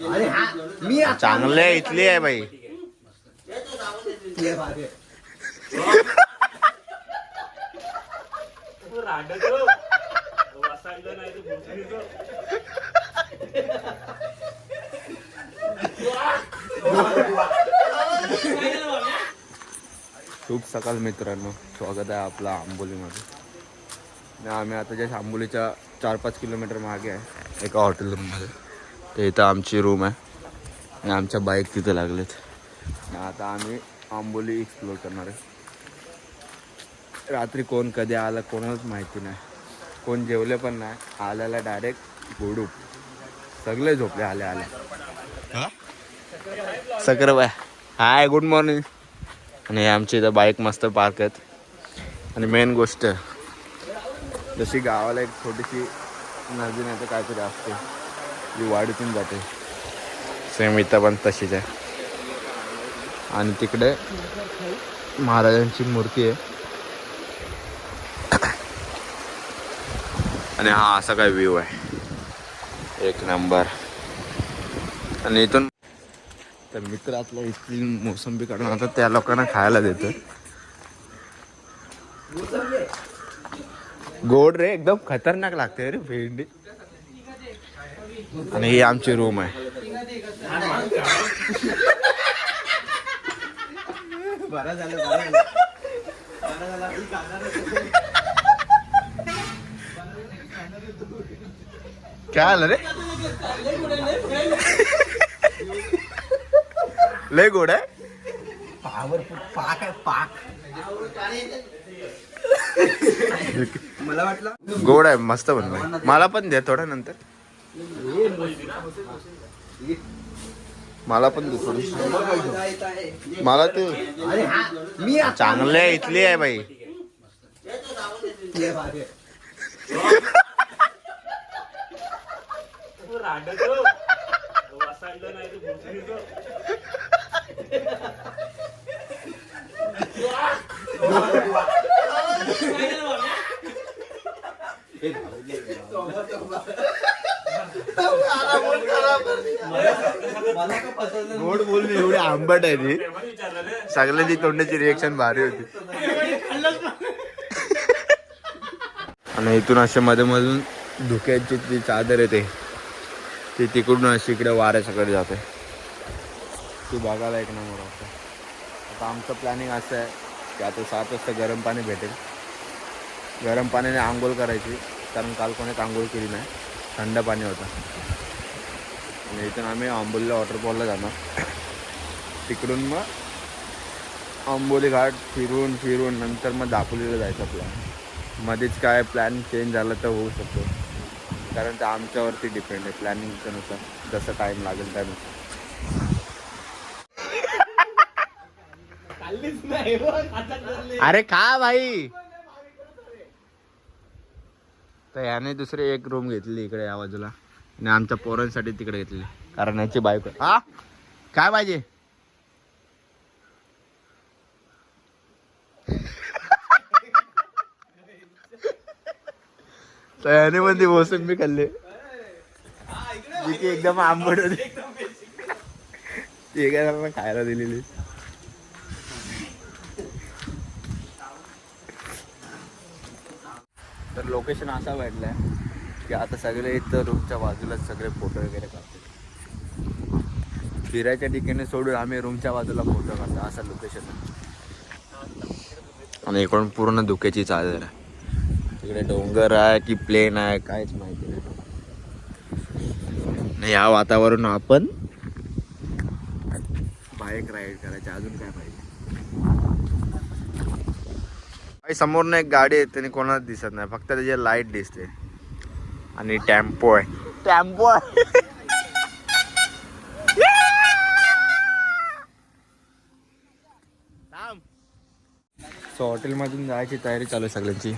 चांगले आहे, इथली आहे बाई. शुभ सकाळ मित्रांनो, स्वागत आहे आपला आंबोलीमध्ये. आम्ही आता ज्या आंबोलीच्या 4-5 किलोमीटर मागे आहे एका हॉटेल रूममध्ये. तर इथं आमची रूम आहे आणि आमच्या बाईक तिथं लागलेत. आता आम्ही आंबोली एक्सप्लोर करणार आहे. रात्री कोण कधी आलं कोणालाच माहिती नाही, कोण जेवले पण नाही. आल्याला डायरेक्ट गोडूप सगळे झोपले आल्या आल्या. सकरबाय हाय, गुड मॉर्निंग. आणि आमची इथं बाईक मस्त पार्क आहेत. आणि मेन गोष्ट जशी गावाला एक छोटीशी नदी नाही तर काहीतरी असते जी वाडीतून जाते, सेम इथं पण तशीच आहे. आणि तिकडे महाराजांची मूर्ती आहे. आणि हा असा काय व्ह्यू आहे, एक नंबर. आणि इथून तर मित्रातलं इथली मोसंबी काढून आता त्या लोकांना खायला देतं. गोड रे, एकदम खतरनाक लागते रे भेंडी. आणि ही आमची रूम आहे. काय आलं रे, लय गोड आहे. पाक आहे पाक. मला वाटलं गोड आहे, मस्त बनवाय. मला पण दे थोडं नंतर, मला पण दे थोडं. मला ते चांगले आहे, इथली आहे बाई. गोड बोलली एवढी आंबट आहे ती. सगळ्यांची तोंडाची रिएक्शन भारी होती. आणि इथून असे मध्ये मधून धुक्याची ती चादर येते, ती तिकडून अशी इकडे वाऱ्याच्याकडे जाते. ती बघायला एक नंबर होतं. आता आमचं प्लॅनिंग असं आहे की आता 7 वाजता गरम पाणी भेटेल. गरम पाण्याने आंघोळ करायची, कारण काल कोणीच आंघोळ केली नाही, थंड पाणी होतं. आणि इथून आम्ही आंबोलीला वॉटरफॉलला जाणार. तिकडून मग आंबोली घाट फिरून फिरून नंतर मग दापोलीला जायचा प्लॅन. मध्येच काय प्लॅन चेंज झाला तर होऊ शकतो, कारण ते आमच्यावरती डिपेंड आहे. प्लॅनिंगच्या नुसार जसं टाईम लागेल त्यानुसार. अरे खा भाई. तर याने दुसरी एक रूम घेतली इकडे या बाजूला आणि आमच्या पोरांसाठी तिकडे घेतली, कारण याची बायको. हा काय पाहिजे? तर याने पण ती मोसंबी खाल्ली जी की एकदम आंबट होती, ती एका खायला दिलेली. तर लोकेशन असा भेटलाय की आता सगळे इथं रूमच्या बाजूलाच सगळे फोटो वगैरे काढतात. फिरायच्या ठिकाणी सोडून आम्ही रूमच्या बाजूला फोटो काढतो, असं लोकेशन आहे. आणि इकडून पूर्ण धुक्याची चादर आहे. तिकडे डोंगर आहे की प्लेन आहे काहीच माहिती नाही. या वातावरण आपण बाईक राईड करायची, अजून काय पाहिजे. समोरनं एक गाडी आहे, त्याने कोणाच दिसत नाही, फक्त त्याची लाईट दिसते. आणि टेम्पो आहे, टेम्पो आहे. सो हॉटेलमधून जायची तयारी चालू आहे सगळ्यांची.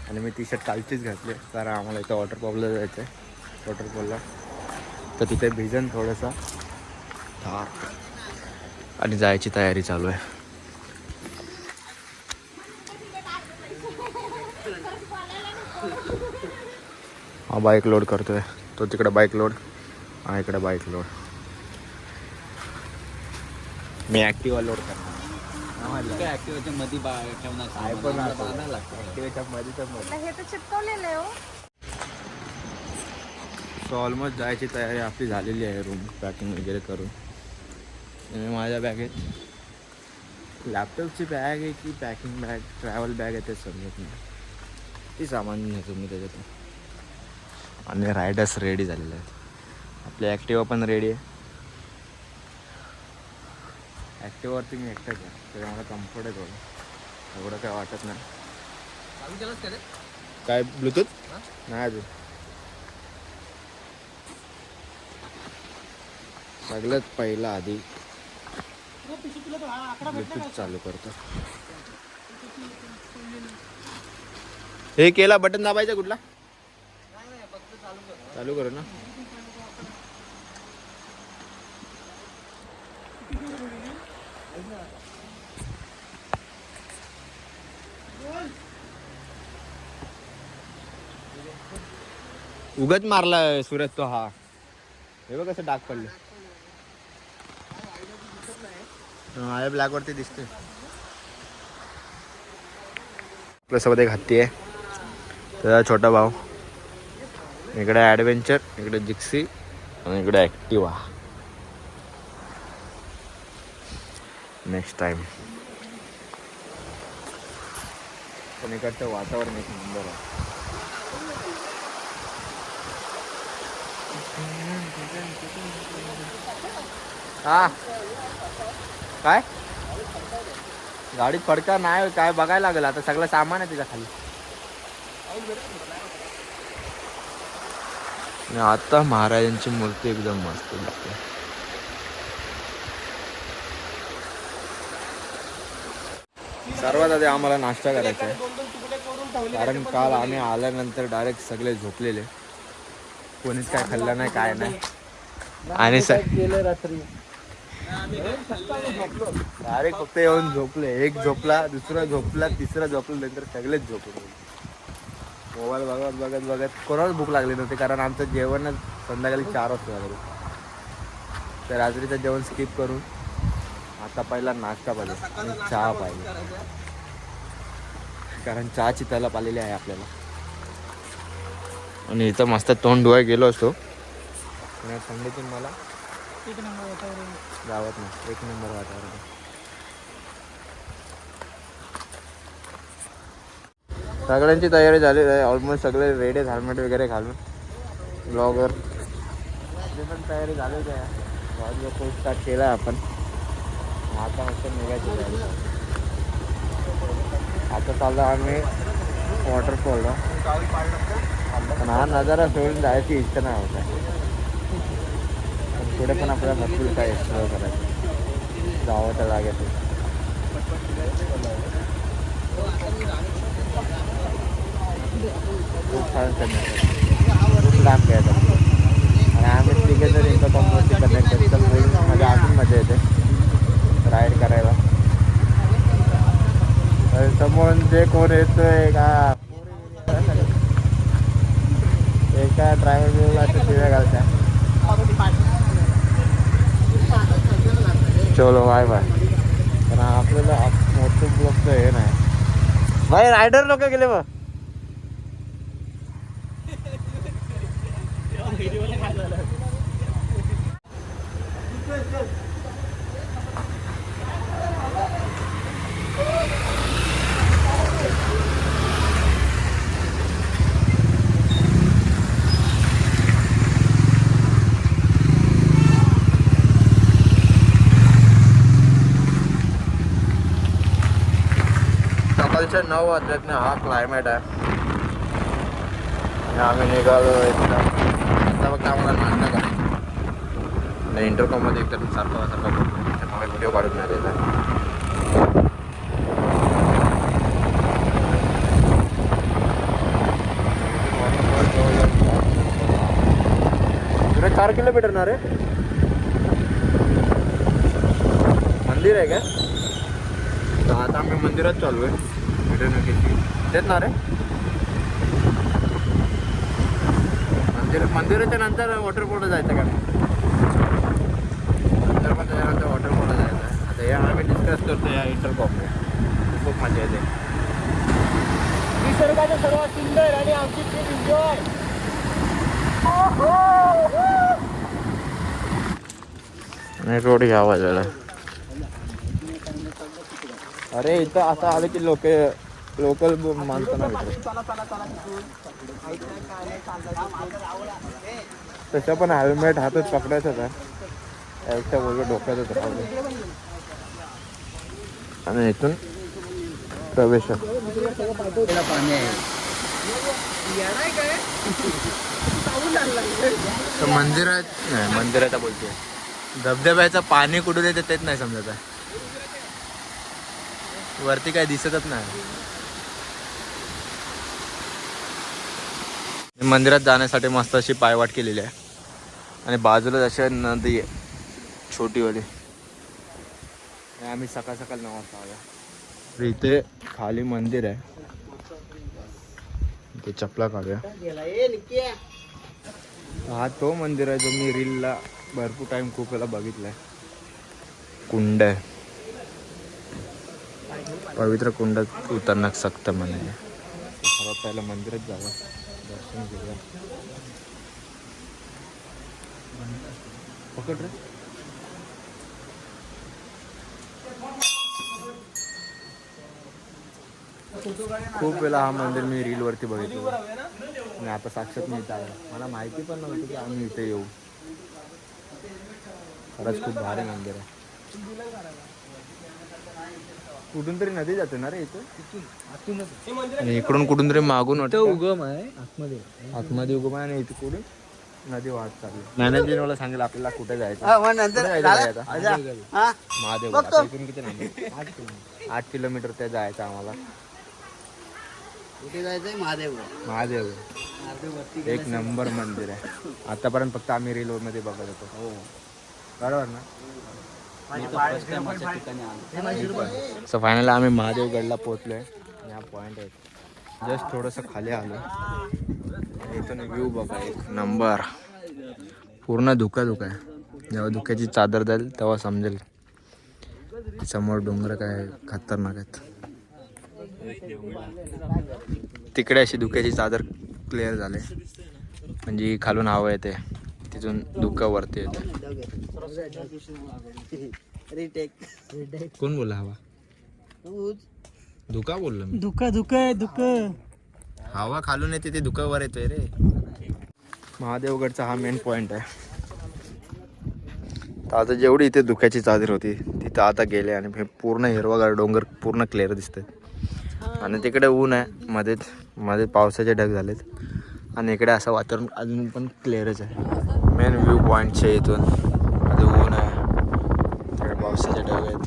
आणि मी टी शर्ट कालचीच घातली, कारण आम्हाला इथं वॉटरफॉलला जायचं आहे. वॉटरफॉलला तर तिथे भिजन थोडंसं थाक आणि जायची तयारी चालू आहे. हा बाईक लोड करतोय, तो तिकडे बाईक लोड, हा इकडे बाईक लोड. मी ॲक्टिवा लोड करणार काय ऍक्टिव्हच्या मध्ये ठेवणार काय पण बांधायला लागतं. ॲक्टिव्हाच्या मध्ये तर मध्ये. हे तर चिपकवलेलं आहे हो. सो ऑलमोस्ट जायची तयारी आपली झालेली आहे रूम पॅकिंग वगैरे करून. आणि माझ्या बॅगेत लॅपटॉपची बॅग आहे की पॅकिंग बॅग ट्रॅव्हल बॅग आहे ते समजत नाही. ती सामान नेतो मी त्याच्यातून. आणि रायडर्स रेडी झालेले आहेत. आपली ॲक्टिवा पण रेडी आहे. ॲक्टिवावरती मी एकटाच आहे त्यामुळे मला कम्फर्ट आहे थोडं. एवढं काय वाटत नाही. चालू केलंस का रे? काय ब्लूटूथ नाही अजून. सगळ्यात पहिला आधी ब्लूटूथ चालू करतो. हे केला बटन दाबायचं कुठला चालू करू ना. उगच मारला सुरत तो. हा हे बघ कसं डाग पडले. माझ्या ब्लॅक वरती दिसते. आपल्यासोबत एक हत्ती आहे त्याचा छोटा भाऊ. इकडे ॲडव्हेंचर, इकडे जिक्सी आणि इकडे ॲक्टिवा. Next time. पण इकडचं वातावरण एक नंबर आहे. हा काय गाडीत फडका नाही काय बघायला लागेल आता. सगळं सामान आहे त्याच्या खाली. आणि आता महाराजांची मूर्ती एकदम मस्त दिसते. सर्वात आधी आम्हाला नाश्ता करायचा आहे कारण काल आम्ही आल्यानंतर डायरेक्ट सगळे झोपलेले. कोणीच काय खाल्लं नाही काय नाही. आणि रात्री डायरेक्ट फक्त येऊन झोपले. एक झोपला, दुसरा झोपला, तिसरा झोपला, नंतर सगळेच झोपले. मोबाईल बघत बघत बघत कोणालाच भूक लागली नव्हती कारण आमचं जेवणच संध्याकाळी 4 वाजता झालं. तर रात्रीचं जेवण स्किप करून आता पहिला नाश्ता पाहिजे आणि चहा पाहिजे कारण चहाची तलप आलेली आहे आपल्याला. आणि इथं मस्त तोंड धुवाय गेलो असतो पण थंडीतून मला एक नंबर वातावरण. गावात नाही. एक नंबर वातावरण. सगळ्यांची तयारी झाली आहे. ऑलमोस्ट सगळे रेडी आहेत हेल्मेट वगैरे घालून. ब्लॉगर पण तयारी झालीच आहे. ब्लॉग स्टार्ट केला आपण. आता मस्त निघायची तयारी. आता चाललो आम्ही वॉटरफॉलला. पण हा नजारा सोडून जायची इच्छा नाही होत आहे. पण पुढे पण आपल्याला भरपूर काय एक्सप्लोअर करायचं जावं त्या जागेत. खूप छान करण्यासाठी खूप लांब घ्यायचं आणि आम्ही तिघे जर इंटरकॉमवरती कनेक्ट करतो तर बोलून माझ्या अजून मजा येते राईड करायला. समोर जे कोण येतोय का एका ड्रायव्हर शिव्या घालत्या. चलो बाय बाय. कारण आपल्याला मोठं ब्लॉकचं हे नाही. भाई रायडर लोक गेले बघ. सकाळच्या 9 वाजल्यात ना हा क्लायमेट आहे. आणि आम्ही निघालो एकदम. आता फक्त आम्हाला नाश्ता करायचा आणि इंटरकॉममध्ये एकदम सारखं त्यामुळे व्हिडिओ काढून नाही देत आहे. तुला 4 किलोमीटर ना रे. मंदिर आहे का. तर आता आम्ही मंदिरात चालू आहे. तेच ना रे. मंदिराच्या नंतर वॉटरफॉलला जायचं का. नंतर पण त्याच्यानंतर वॉटरफॉलला जायचं आहे. आता हे या इंटरकॉम खूप मजा येते. निसर्गाचं सर्वात सुंदर आणि आमची ट्रिप एन्जॉय. आणि रोड घ्यावा जरा. अरे इथं असं आलं की लोकल माणसं ना तसं पण हेल्मेट हातात पकडायचं का याच्या बोललं डोक्यातच राहतो. आणि इथून प्रवेश पाणी आहे. मंदिरात नाही मंदिरात बोलतो धबधब्याचं पाणी कुठून येते तेच नाही समजत आहे. वरती काय दिसतच नाही. मंदिरात जाण्यासाठी मस्त अशी पायवाट केलेली आहे आणि बाजूला अशी नदी आहे छोटीवाली. आम्ही सकाळ सकाळ 9 वाजता आलो. इथे खाली मंदिर आहे ते चपला काढूया. हा तो मंदिर आहे जो मी रीलला भरपूर टाइम खूप वेळा बघितलाय. कुंड आहे पवित्र कुंडात उतरणं सक्त म्हणे. सर्वात पहिला मंदिरात जावं दर्शन घेऊया. पकड रे. खूप वेळा हा मंदिर मी रील वरती बघितलं आणि आता साक्षात मी इथं आहे. मला माहिती पण नव्हती की आम्ही इथे येऊ. खरंच खूप भारी मंदिर आहे. कुठून तरी नदी जाते ना रे इथं आणि इकडून कुठून तरी मागून वाटतं उगम आहे आतमध्ये. आतमध्ये उगम आहे आणि इथे कुठून नदी वाहत चालली. मॅनेजमेंट मला सांगेल आपल्याला कुठे जायचं. महादेव इथून किती लांब 8 किलोमीटर ते जायचं आम्हाला. कुठे जायचंय? महादेव एक नंबर मंदिर आहे. आतापर्यंत फक्त आम्ही रील मध्ये बघत होतो. हो बरोबर ना. सो फायनली आम्ही महादेवगडला पोहोचलोय. हा पॉइंट आहे. जस्ट थोडंसं खाली आलो. इथून व्ह्यू बघा एक नंबर. पूर्ण धुका आहे. जेव्हा धुक्याची चादर जाईल तेव्हा समजेल समोर डोंगर काय खतरनाक आहेत. तिकडे अशी धुक्याची चादर क्लिअर झाले म्हणजे खालून हवा येते तिथून धुकं वरती येते. कोण बोलला हवा? धुका बोललो मी. धुक हवा खालून येते ते धुकं वर येतोय रे. महादेवगडचा हा मेन पॉइंट आहे. तर आता जेवढी इथे धुक्याची चादर होती तिथं आता गेले आणि हे पूर्ण हिरवागार डोंगर पूर्ण क्लिअर दिसतंय. आणि तिकडे ऊन आहे मध्ये पावसाचे ढग झालेत आणि इकडे असं वातावरण अजून पण क्लिअरच आहे. मेन व्ह्यू पॉईंटचे इथून मध्ये ऊन आहे तिकडे पावसाचे ढग आहेत.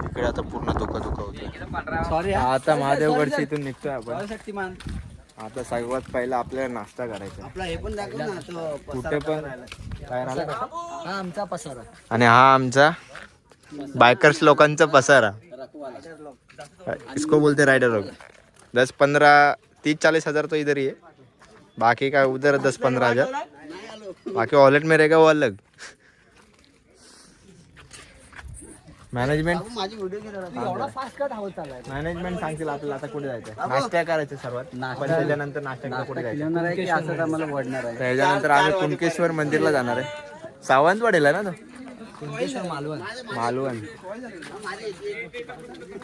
इकडे आता पूर्ण धुकं होतं. आता महादेवगडच्या इथून निघतोय आपण. आता सर्वात पहिला आपल्याला नाश्ता करायचा. कुठे पण काय राहिला आमचा पसारा आणि हा आमचा बायकर्स लोकांचा पसारा. इसको बोलते राइडर लोग. 10-15 30-40 हज़ार तो इधर ही है. बाकी का उधर 10-15 हज़ार. बाकी वॉलेट में रहेगा वो अलग. मॅनेजमेंट सांगतील आपल्याला आता कुठे जायचं. नाश्ता करायचं सर्वात. पण त्याच्यानंतर नाश्ता कुठे जायचं. त्याच्यानंतर आम्ही कुणकेश्वर मंदिरला जाणार आहे. सावंतवाडीला ना तो मालवण.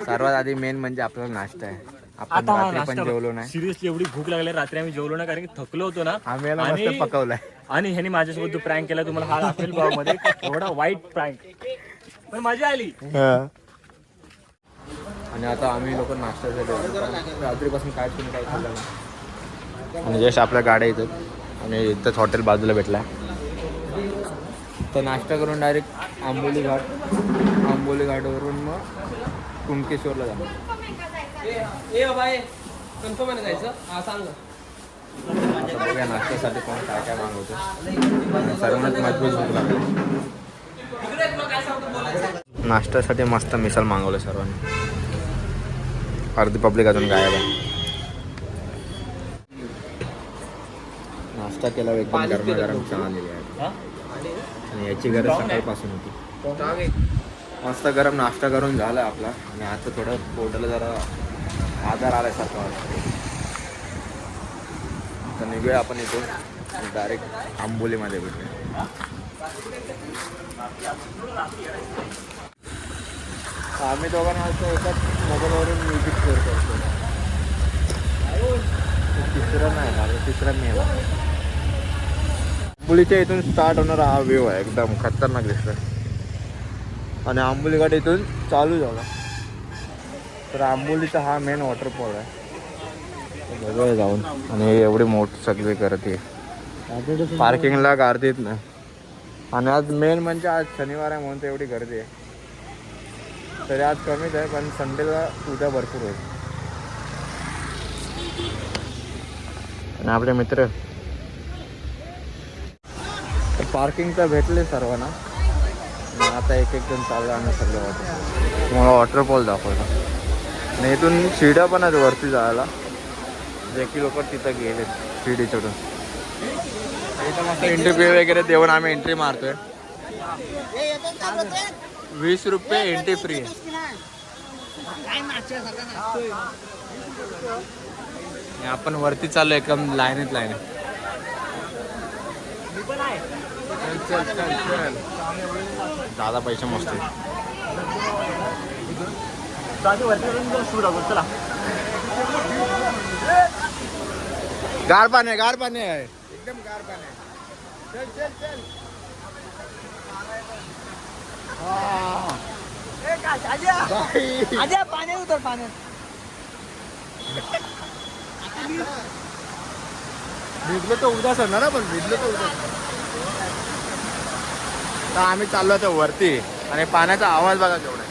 सर्वात आधी मेन म्हणजे आपल्याला नाश्ता आहे. आपण रात्री पण जेवलो नाही. सिरियसली एवढी भूक लागली रात्री आम्ही जेवलो नाही कारण की थकलो होतो ना. आम्ही मस्त पकवलाय आणि ह्याने माझ्यासोबत जो प्रँक केला तुम्हाला हा दाखवेल ब्लॉग मध्ये. एवढा वाईट प्रँक पण मजा आली. आणि आता आम्ही लोक नाश्ता झालो. रात्रीपासून काय तुम्ही काय खाल्लं नाही. आणि जस्ट आपल्या गाड्या येतात आणि इथंच हॉटेल बाजूला भेटला तर नाश्ता करून डायरेक्ट आंबोली घाटवरून मग कुणकेश्वरला जाणार. आता बघूया नाश्त्यासाठी कोण काय काय मागवतो. सर्वांनाच मजबूत भूक लागली. नाश्त्यासाठी मस्त मिसळ मागवलं सर्वांनी. अर्धी पब्लिक अजून गायब आहे. नाश्ता केला एकदम गरमागरम चहा दिली आहे आणि याची गरज सकाळपासून होती. मस्त गरम नाश्ता करून झाला आपला आणि आता थोडं पोटाला जरा आधार आल्यासारखं वाटतं. तर निघूया आपण इथून डायरेक्ट आंबोलीमध्ये भेटूया. आम्ही दोघांना असं एकाच मोबाईलवरून म्युझिक शेअर करतो. तिसरा नाही माझा, तिसरा मी आंबोलीच्या इथून स्टार्ट होणारा हा व्ह्यू आहे. एकदम खतरनाक दिसतोय. आणि आंबोलीघाट इथून चालू झाला. तर आंबोलीचा हा मेन वॉटरफॉल आहे. बघूया जाऊन. आणि एवढी मोठी सगळी करते. पार्किंगला गर्दीत नाही. आणि आज मेन म्हणजे आज शनिवार आहे म्हणून तर एवढी गर्दी आहे. तरी आज कमीच आहे पण संडेला उद्या भरपूर होईल. आणि आपले मित्र पार्किंगचं भेटले सर्वांना. आणि आता एक एक जण चालू आहे सगळं वॉटर. तुम्हाला वॉटरफॉल दाखवला. आणि इथून शिड्या पण आहेत वरती जायला. जे की लोक तिथं गेले शिडी चढून. इथं मस्त एंट्री फी वगैरे देऊन आम्ही एंट्री मारतोय. 20 रुपये एंट्री फ्री आहे. आपण वरती चाललो एकदम लाईनीत लाईनीत. चल चल चल चल. दादा पैसे मस्त चला गार पाणी आहे, गार पाणी आहे, एकदम गार पाणी आहे. चल चल चल. पाण्यात उतर पाण्यात. भिजलो तर उदास होणार ना. पण भिजलो तर उदास. तर आम्ही चाललो होतो वरती. आणि पाण्याचा आवाज बघा केवढा आहे.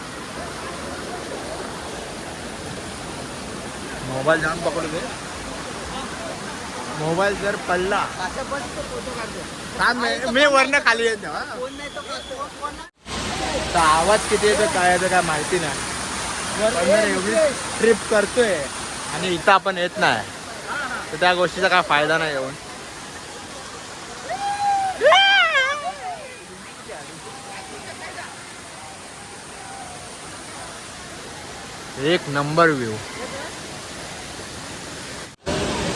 मोबाईल जाम पकडू दे. मोबाईल जर पडला मी वरनं खाली येतो. तर आवाज किती येतो काय येतो काय माहिती नाही. एवढी ट्रिप करतोय आणि इथं आपण येत नाही तर त्या गोष्टीचा काय फायदा नाही येऊन. एक नंबर व्ह्यू.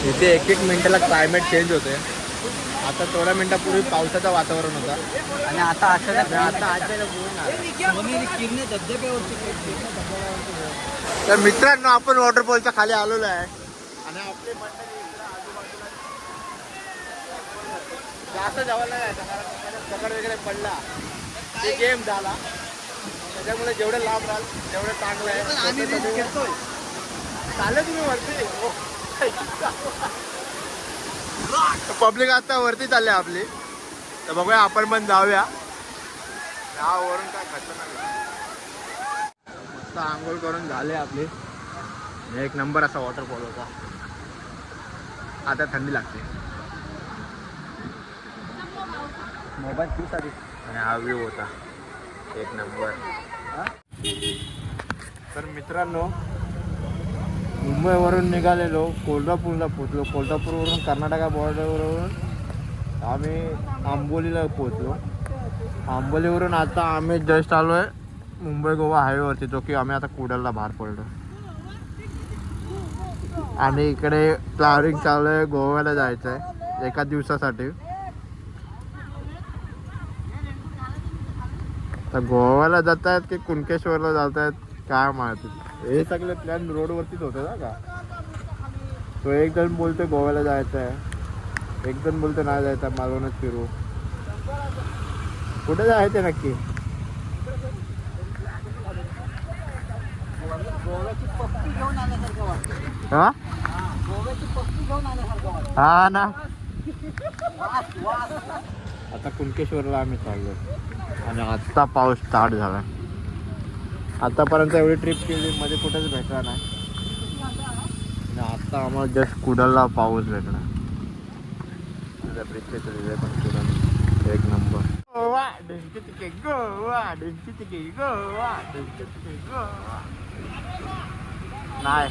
इथे एक एक मिनिटाला क्लायमेट चेंज होते. आता थोड्या मिनिटापूर्वी पावसाचं वातावरण होता आणि आता अचानक तर मित्रांनो आपण वॉटरफॉलच्या खाली आलेलो आहे. आणि आपली मंडळी इकडं आजूबाजूला जास्त जवळ नाही जायचं कारण दगड वगैरे पडला ते गेम झाला. त्याच्यामुळे जेवढे लांब राहाल तेवढं चांगलं आहे. चालेल तुम्ही वरती. पब्लिक आता वरती चालले आपली. तर बघूया आपण पण जाऊया. वरून काय खतरनाक. मस्त आंघोळ करून झाले आपली. एक नंबर असा वॉटरफॉल होता. आता थंडी लागते. मोबाईल तू साठी. आणि हा व्ह्यू होता एक नंबर. तर मित्रांनो मुंबईवरून निघालेलो कोल्हापूरला पोचलो. कोल्हापूरवरून कर्नाटका बॉर्डरवरून आम्ही आंबोलीला पोचलो. आंबोलीवरून आता आम्ही जस्ट आलो आहे मुंबई गोवा हायवेवरती. जो की आम्ही आता कुडालला बाहेर पडलो. आणि इकडे प्लॅनिंग चालू आहे गोव्याला जायचं आहे एका दिवसासाठी. तर गोव्याला जात आहेत की कुणकेश्वरला जात आहेत काय माहिती. हे सगळे प्लॅन रोडवरतीच होते ना का. तो एक जण बोलतो गोव्याला जायचं आहे, एक जण बोलतो नाही जायचं मालवणच फिरू. कुठे जायचं नक्की. हा हा ना. आता कुणकेश्वरला आम्ही चाललो आणि आत्ता पाऊस स्टार्ट झाला. आतापर्यंत एवढी ट्रिप केली मध्ये कुठेच भेटला नाही. आणि आत्ता आम्हाला जस्ट कुडालला पाऊस भेटला. ब्रिजचे चले पण कुडाल एक नंबर. गोवा ढेंकी तिके गोवा ढेंकी तिके गोवा ढेंकी तिके गोवा. नाही.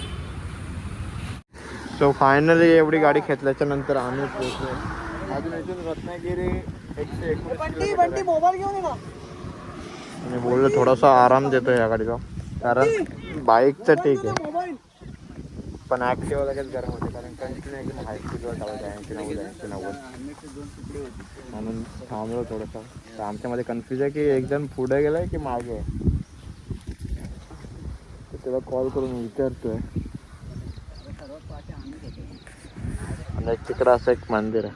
सो फायनली एवढी गाडी घेतल्याच्या नंतर आम्ही पोहोचलो. अजून इथून रत्नागिरी 119 बंटी मोबाईल घेऊन ये ना. मी बोललो थोडासा आराम देतो या गाडीला, कारण बाईकचं ठीक आहे पण ॲक्टिवा लगेच गरम होते, कारण कंटिन्यू एकदम हाय स्पीडवर चालवत आहे 80-90 म्हणून थांबलो थोडंसं. तर आमच्यामध्ये कन्फ्यूज आहे की एकदम पुढे गेलाय की मागे आहे. तर त्याला कॉल करून विचारतोय. आणि तिकडं असं एक मंदिर आहे.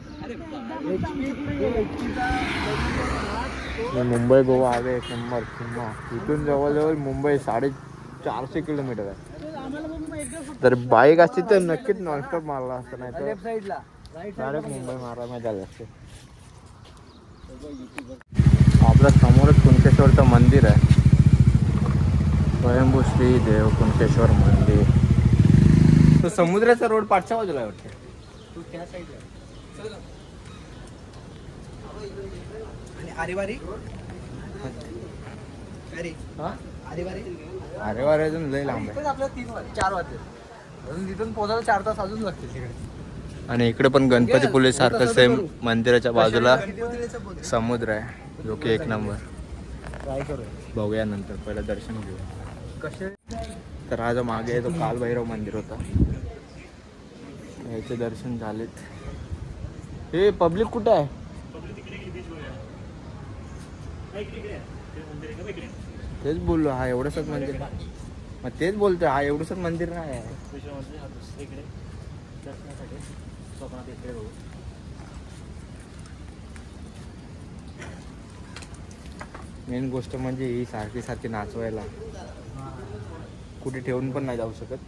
मुंबई गोवा हायवे 1 नंबर पुन्हा इथून जवळजवळ मुंबई 450 किलोमीटर आहे. तर बाईक असती तर नक्कीच नॉनस्टॉप मारला असतं, नाही तर लेफ्ट साईडला डायरेक्ट मुंबई मारायला झालं असते. आपल्या समोरच कुणकेश्वरचं मंदिर आहे. स्वयंभू श्री देव कुणकेश्वर मंदिर. तो समुद्राचा रोड पाठच्या बाजूला आहे वाटतं. तू त्या साईडला आणि आरेवारी अरे आरेवारी अरे वारे अजून लय लांब आहे. पण आपल्याला 4 वाजले अजून तिथून पोहोचायला 4 तास अजून लागतील तिकडे. आणि इकडे पण गणपतीपुले सारखं सेम मंदिराच्या बाजूला समुद्र आहे, जो की 1 नंबर. ट्राय करू बघूया नंतर, पहिलं दर्शन घेऊ. कसे तर हा जो मागे आहे तो कालभैरव मंदिर होता, याचे दर्शन झालेत. हे पब्लिक कुठे आहे? तेच बोललो, हा एवढंसच मंदिर. मग तेच बोलतोय, हा एवढंसच मंदिर नाही आहे. मेन गोष्ट म्हणजे ही सारखी सारखी नाचवायला कुठे ठेवून पण नाही जाऊ शकत.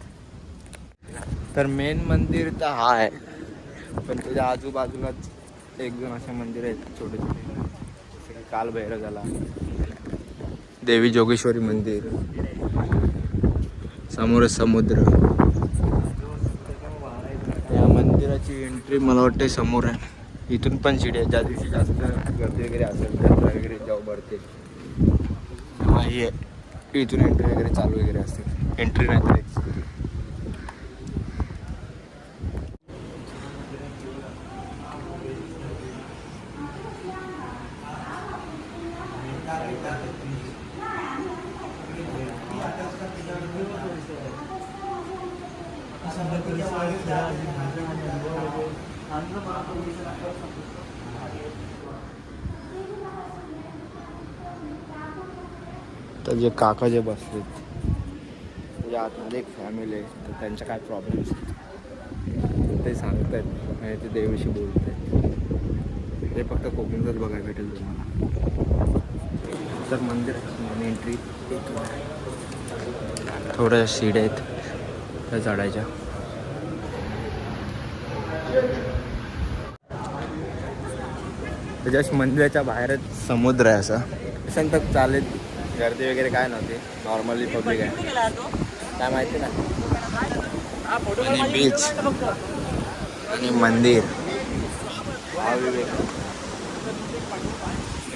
तर मेन मंदिर तर हा आहे, पण त्याच्या आजूबाजूलाच 1-2 असे मंदिर आहेत छोटे छोटे, जसे की कालभैरव झाला, देवी जोगेश्वरी मंदिर, समोर समुद्र. या मंदिराची एंट्री मला वाटते समोर आहे. इथून पण शिडी आहे. ज्या दिवशी जास्त गर्दी वगैरे असेल, जत्रा वगैरे जेव्हा भरते तेव्हा ही आहे. इथून एंट्री वगैरे चालू वगैरे असते. एंट्री नाही तर exit. तर जे काका जे बसलेत म्हणजे आतमध्ये एक फॅमिली आहे, तर त्यांच्या काय प्रॉब्लेम्स ते सांगत आहेत आणि ते देवीशी बोलत आहेत. ते फक्त कोकणातच बघायला भेटेल तुम्हाला. तर मंदिर आहे, एंट्री थोड्या शिड्या आहेत त्या चढायच्या. जस्ट मंदिराच्या बाहेरच समुद्र आहे. असा संत चालेल, गर्दी वगैरे काय नव्हती, नॉर्मली पब्लिक आहे, काय माहिती ना. आणि बीच आणि मंदिर,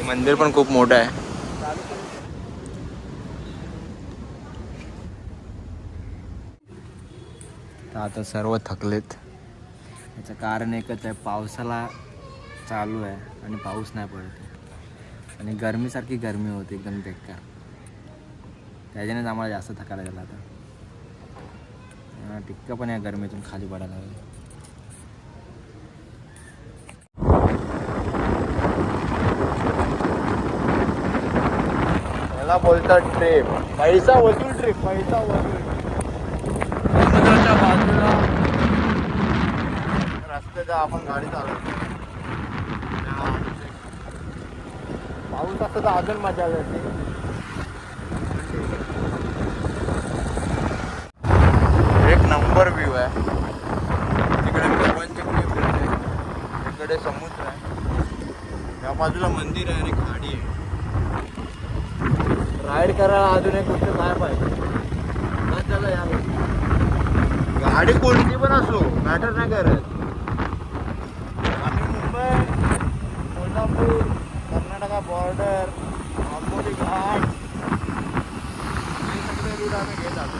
मंदिर पण खूप मोठं आहे. आता सर्व थकलेत. याचं कारण एकच आहे, पावसाला चालू आहे आणि पाऊस नाही पडत आहे आणि गरमीसारखी गरमी होते एकदम बेकार. त्याच्यानेच आम्हाला जास्त थकायला गेला आता. टिक्का पण या गरमीतून खाली पडायला लागलं. याला बोलतात ट्रिप, पैसा वसूल ट्रिप, पैसा वसूल. समुद्राच्या बाजूला रस्त्याचा आपण गाडी चालवतो. पाऊस असतं तर अजून मजा येते. एक नंबर व्ह्यू आहे. तिकडे भगवानचे क्लिप आहे, तिकडे समुद्र आहे, या बाजूला मंदिर आहे आणि गाडी आहे. राईड करायला अजून एक गोष्ट काय पाहिजे, त्याला या गाडी कोणती पण असो मॅटर नाही करत. आम्ही मुंबई, कोल्हापूर, कर्नाटका बॉर्डर, आंबोली घाट हे सगळे रूट आम्ही घेत आलो.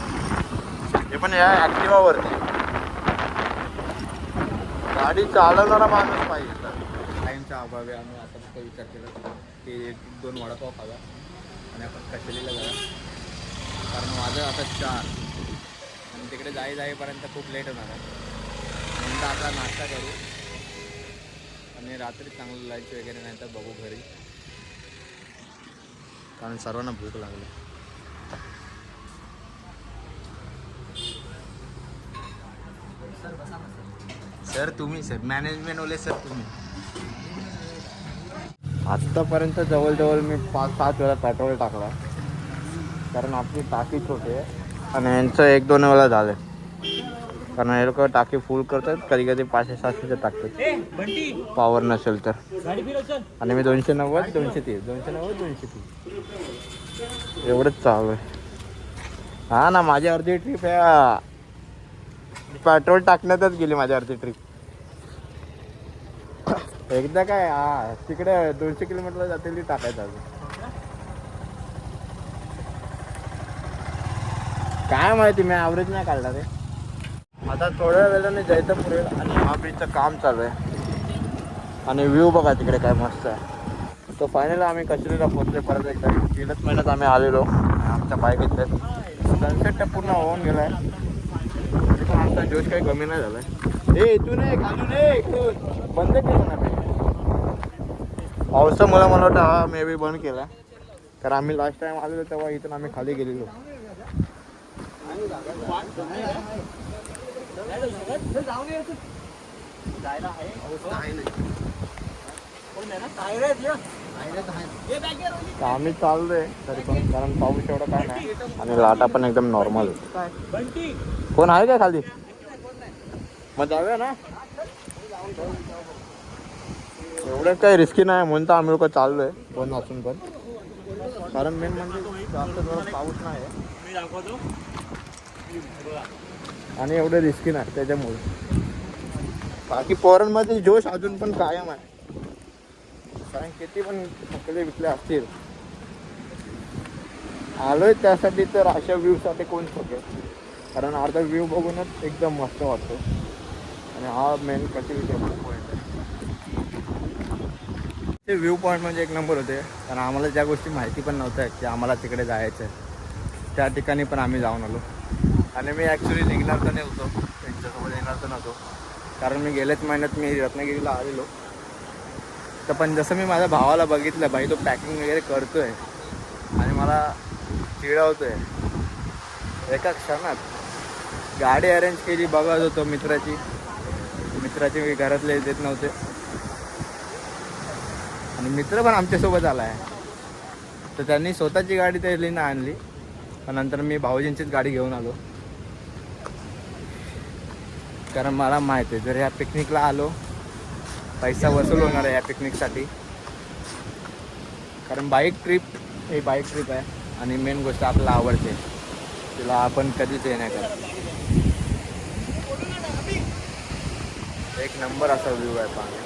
हे पण या ॲक्टिवावरती. गाडी चालवणारा माणूस पाहिजे. तर टाईमच्या अभावी आम्ही आता फक्त विचार केला की 1-2 वडापाव खावा आणि आपण कचेरीला जाऊया, कारण वाजत आता 4 आणि तिकडे जाईपर्यंत खूप लेट होणार आहे. म्हणून आता नाश्ता करू आणि रात्री चांगलं लंच वगैरे नाही तर बघू घरी, कारण सर्वांना भूक लागली. सर तुम्ही सर मॅनेजमेंटवाले सर तुम्ही. आत्तापर्यंत जवळजवळ मी 5-7 वेळा पेट्रोल टाकला, कारण आपली टाकी छोटी आहे आणि यांचं 1-2 वेळा झालं, कारण हे लोक टाकी फुल करतात, कधी कधी 500-700 टाकतात पॉवर नसेल तर. आणि मी 290, 230, 290, 230 एवढंच चालू आहे. हा ना, माझी अर्धी ट्रिप आहे पेट्रोल टाकण्यातच गेली, माझी अर्धी ट्रिप. एकदा काय तिकडे 200 किलोमीटरला जातील ती टाकायचं अजून. काय माहिती, मी ॲव्हरेज नाही काढला रे. आता थोड्या वेळाने जायचं पुरेल आणि महाबळीचं काम चालू आहे आणि व्ह्यू बघा तिकडे काय मस्त आहे. तो फायनल आम्ही कचेरीला पोहोचले परत एकदा. 3 महिन्यात आम्ही आलेलो आमच्या बाईक इथले. सनसेट तर पूर्ण होऊन गेला आहे, तरी पण आमचा जोश काही कमी नाही झाला आहे. इथून घालून इथून बंद केलं ना मी. पावसामुळे मला वाटतं हा मे बी बंद केला, कारण आम्ही लास्ट टाइम आलेलो तेव्हा इथून आम्ही खाली गेलेलो. आम्ही चाललोय तरी पण, कारण पाऊस एवढा काय नाही आणि लाटा पण एकदम नॉर्मल. कोण आहे का खाली? मग जाऊया ना. एवढं काही रिस्की नाही म्हणून तर आम्ही लोक चाललोय बंद असून पण, कारण मेन म्हणजे जास्त जोरात पाऊस नाही आणि एवढं रिस्की नाही त्याच्यामुळे. बाकी पोरांमध्ये जोश अजून पण कायम आहे, कारण किती पण थकले विकले असतील आलोय त्यासाठी, तर अशा व्ह्यूसाठी कोण थकेल, कारण अर्धा व्ह्यू बघूनच एकदम मस्त वाटतो. आणि हा मेन कचेरीचा व्ह्यू पॉईंट आहे. ते व्ह्यू पॉईंट म्हणजे एक नंबर होते, कारण आम्हाला ज्या गोष्टी माहिती पण नव्हत्या की आम्हाला तिकडे जायचं आहे, त्या ठिकाणी पण आम्ही जाऊन आलो. आणि मी ॲक्च्युली निघणार तर नाही होतो, त्यांच्यासोबत येणार तर नव्हतो, कारण मी गेल्याच महिन्यात मी रत्नागिरीला आलेलो. तर पण जसं मी माझ्या भावाला बघितलं, बाई तो पॅकिंग वगैरे करतो आहे आणि मला चिडवतो आहे. एका क्षणात गाडी अरेंज केली, बघत होतो मित्राची मी घरातले देत नव्हते आणि मित्र पण आमच्यासोबत आला आहे, तर त्यांनी स्वतःची गाडी त्याली ना आणली. पण नंतर मी भाऊजींचीच गाडी घेऊन आलो, कारण मला माहिती आहे जर ह्या पिकनिकला आलो पैसा वसूल होणार आहे या पिकनिकसाठी, कारण बाईक ट्रिप आहे आणि मेन गोष्ट आपल्याला आवडते, तिला आपण कधीच हे नाही करत. एक नंबर असा व्ह्यू आहे पाणी.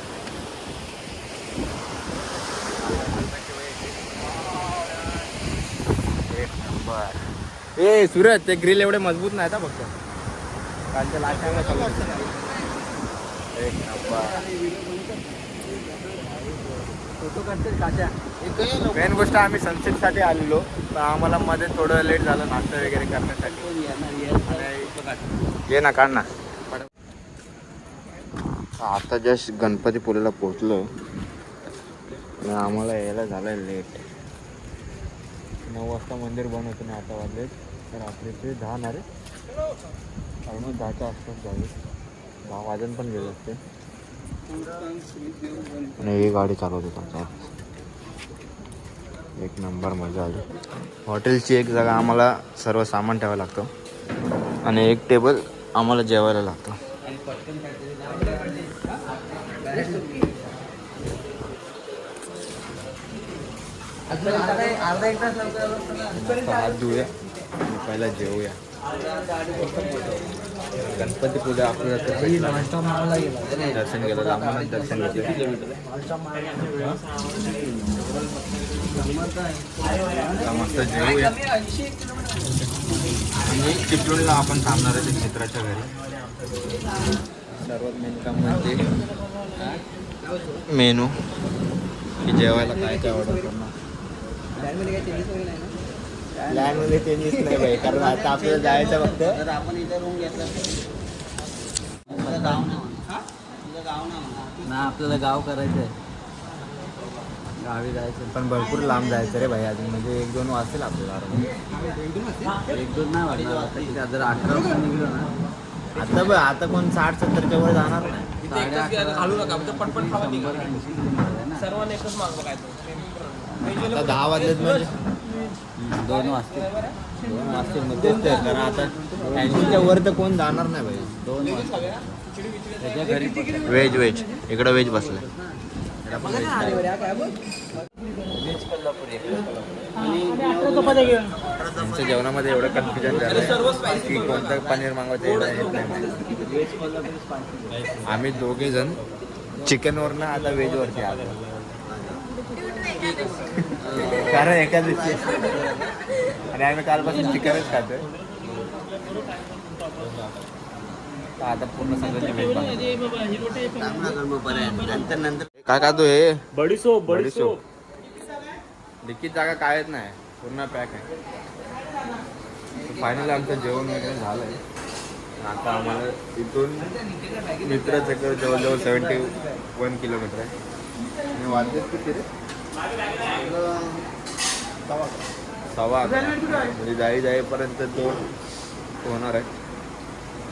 एक नंबर. सूरज, ते ग्रिल एवढे मजबूत नाही का फक्त, कारण ते लास्ट टाइमला चालू. एक नंबर. फोटो काढते काच्या. मेन गोष्ट आम्ही सनसेटसाठी आलेलो, पण आम्हाला मध्ये थोडं लेट झालं नाश्ता वगैरे करण्यासाठी. ये ना, काढ ना. आता जस्ट गणपतीपुळेला पोचलो आणि आम्हाला यायला झालं लेट. 9 वाजता मंदिर बंद होतं ना, आता वाजले रात्रीचे 10 ना रे, ऑलमोस्ट 10च्या आसपास झाले, 10 वाजून पण गेले असते. आणि ही गाडी चालवत होता. एक नंबर मजा आली. हॉटेलची एक जागा आम्हाला सर्व सामान ठेवावं लागतं आणि एक टेबल आम्हाला जेवायला लागतं. हात धुऊया आणि पहिला जेवूया. गणपतीपुळे आपल्याला दर्शन केलं, लांबूनच दर्शन घेतलं. मस्त जेवूया आणि चिपळूणला आपण थांबणार आहे मित्राच्या घरी. सर्वात मेन काम म्हणजे मेनू, की जेवायला काय काय ऑर्डर करणार. प्लॅनमध्ये काही चेंजेस वगैरे नाही ना? प्लॅन मध्ये चेंजेस नाही भाई, कारण आता आपल्याला जायचं फक्त तर आपण इथे रूम घेतला तुझं गाव ना आपल्याला गाव करायचं आहे. गावी जायचं पण भरपूर लांब जायचं रे भाई अजून, म्हणजे 1-2 वाजतील आपल्याला. 1-2 नाही वाटणार आता किती, जर 11 वाजता निघलो ना आता कोण 60-70च्या वर जाणार नाही. आता 10 वाजलेत म्हणजे 2 वाजता 2 वाजतील मग तेच तर, कारण आता 80च्या वर तर कोण जाणार नाही भाई. 2 वाजता त्याच्या घरी व्हेज इकडं व्हेज बसलाय. त्यांच्या जेवणामध्ये एवढं कन्फ्युजन झालं की कोणतं पनीर मागवायचं एवढं येत नाही. आम्ही 2 जण चिकनवरनं आता व्हेजवरती आलो, कारण एका दिवशी आणि आम्ही कालपासून चिकनच खातोय. आता पूर्ण सगळं नंतर काय खातो हे बडीसोप लिखित जागा कायच नाही, पूर्ण पॅक आहे. फायनली आमचं जेवण वगैरे झालं आहे. आता आम्हाला इथून मित्राचं जवळजवळ 71 किलोमीटर आहे. आणि वाजलेत किती रे? 11:15 म्हणजे जाईपर्यंत 2 होणार आहे.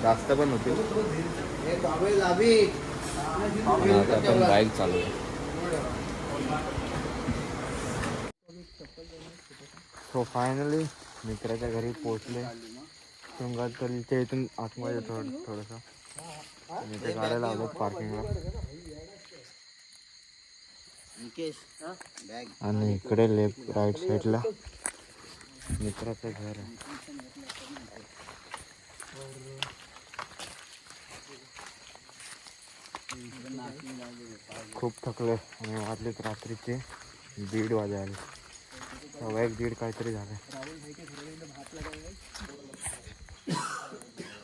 जास्त पण होते. आता आपण बाईक चालू आहे. सो फायनली मित्राच्या घरी पोहोचले. तुंगातलीच्या इथून आतमध्ये थोडंसं आणि ते गाड्या लावलं पार्किंगला. आणि इकडे लेफ्ट राईट साईडला मित्राचं घर आहे. खूप थकले आणि वाजलेत रात्रीचे 1:30 वाजायला. 1:15 काहीतरी झालं.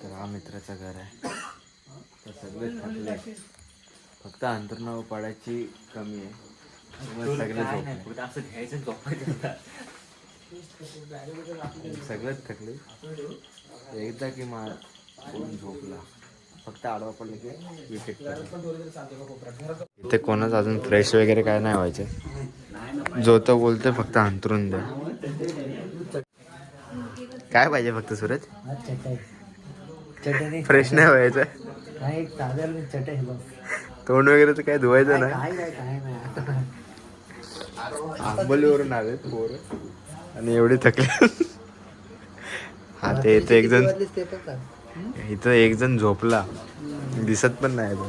तर हा मित्राचं घर आहे. तर सगळे थकले, फक्त अंतर्नाव पाडायची कमी आहे. सगळे सगळेच थकले. एकदा की कोण झोपला, फक्त आडवा पडलं की विकेट. इथे कोणाच अजून फ्रेश वगैरे काय नाही व्हायचं. जो तो बोलतोय फक्त अंतरून द्या. काय पाहिजे फक्त सूरज? फ्रेश नाही व्हायचं, तोंड वगैरे तर काय धुवायचं नाही. आंबोलीवरून आले पोर आणि एवढे थकले. हा ते इथं एक जण झोपला, दिसत पण नाही तो.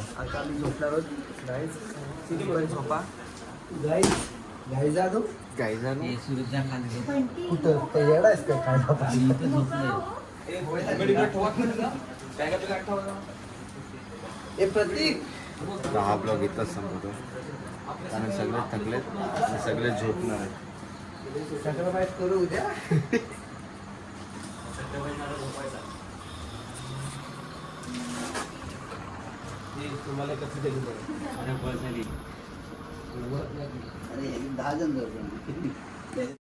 हा ब्लॉग इथंच संपवतो, कारण सगळे थकलेत आणि सगळे झोपणार आहेत. करू उद्या. तुम्हाला कसं अरे 10 जण